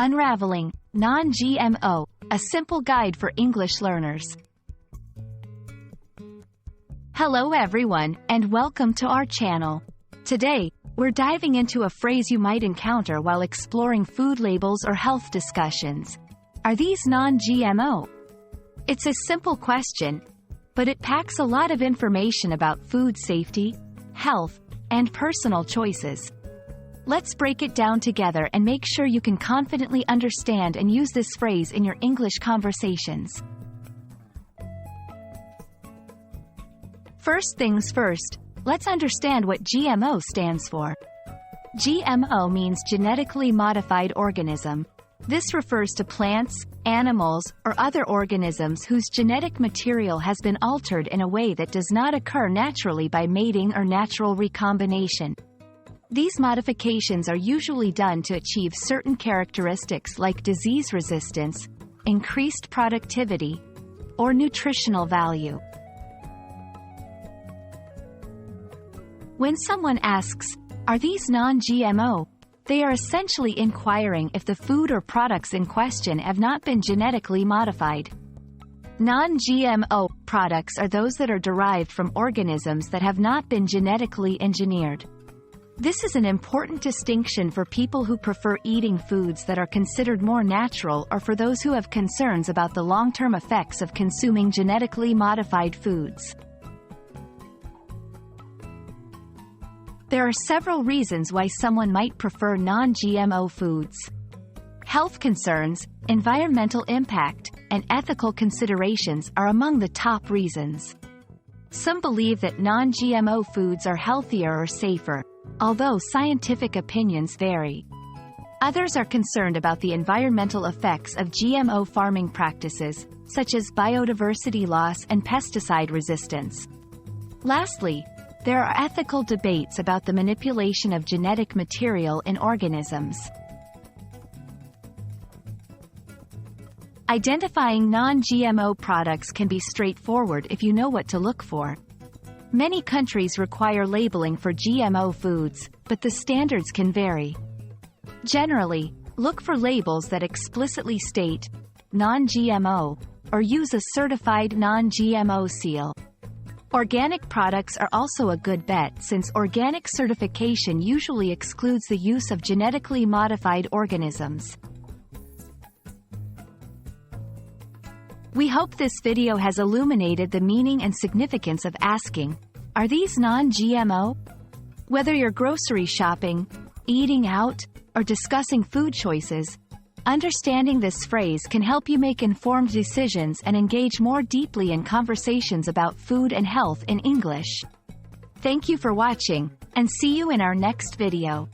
Unraveling Non-GMO, a simple guide for English learners. Hello everyone, and welcome to our channel. Today, we're diving into a phrase you might encounter while exploring food labels or health discussions. Are these non-GMO? It's a simple question, but it packs a lot of information about food safety, health, and personal choices. Let's break it down together and make sure you can confidently understand and use this phrase in your English conversations. First things first, let's understand what GMO stands for. GMO means genetically modified organism. This refers to plants, animals, or other organisms whose genetic material has been altered in a way that does not occur naturally by mating or natural recombination. These modifications are usually done to achieve certain characteristics like disease resistance, increased productivity, or nutritional value. When someone asks, "Are these non-GMO?" they are essentially inquiring if the food or products in question have not been genetically modified. Non-GMO products are those that are derived from organisms that have not been genetically engineered. This is an important distinction for people who prefer eating foods that are considered more natural or for those who have concerns about the long-term effects of consuming genetically modified foods. There are several reasons why someone might prefer non-GMO foods. Health concerns, environmental impact, and ethical considerations are among the top reasons. Some believe that non-GMO foods are healthier or safer, although scientific opinions vary. Others are concerned about the environmental effects of GMO farming practices, such as biodiversity loss and pesticide resistance. Lastly, there are ethical debates about the manipulation of genetic material in organisms. Identifying non-GMO products can be straightforward if you know what to look for. Many countries require labeling for GMO foods, but the standards can vary. Generally, look for labels that explicitly state non-GMO or use a certified non-GMO seal. Organic products are also a good bet since organic certification usually excludes the use of genetically modified organisms. We hope this video has illuminated the meaning and significance of asking, "Are these non-GMO?" Whether you're grocery shopping, eating out, or discussing food choices, understanding this phrase can help you make informed decisions and engage more deeply in conversations about food and health in English. Thank you for watching, and see you in our next video.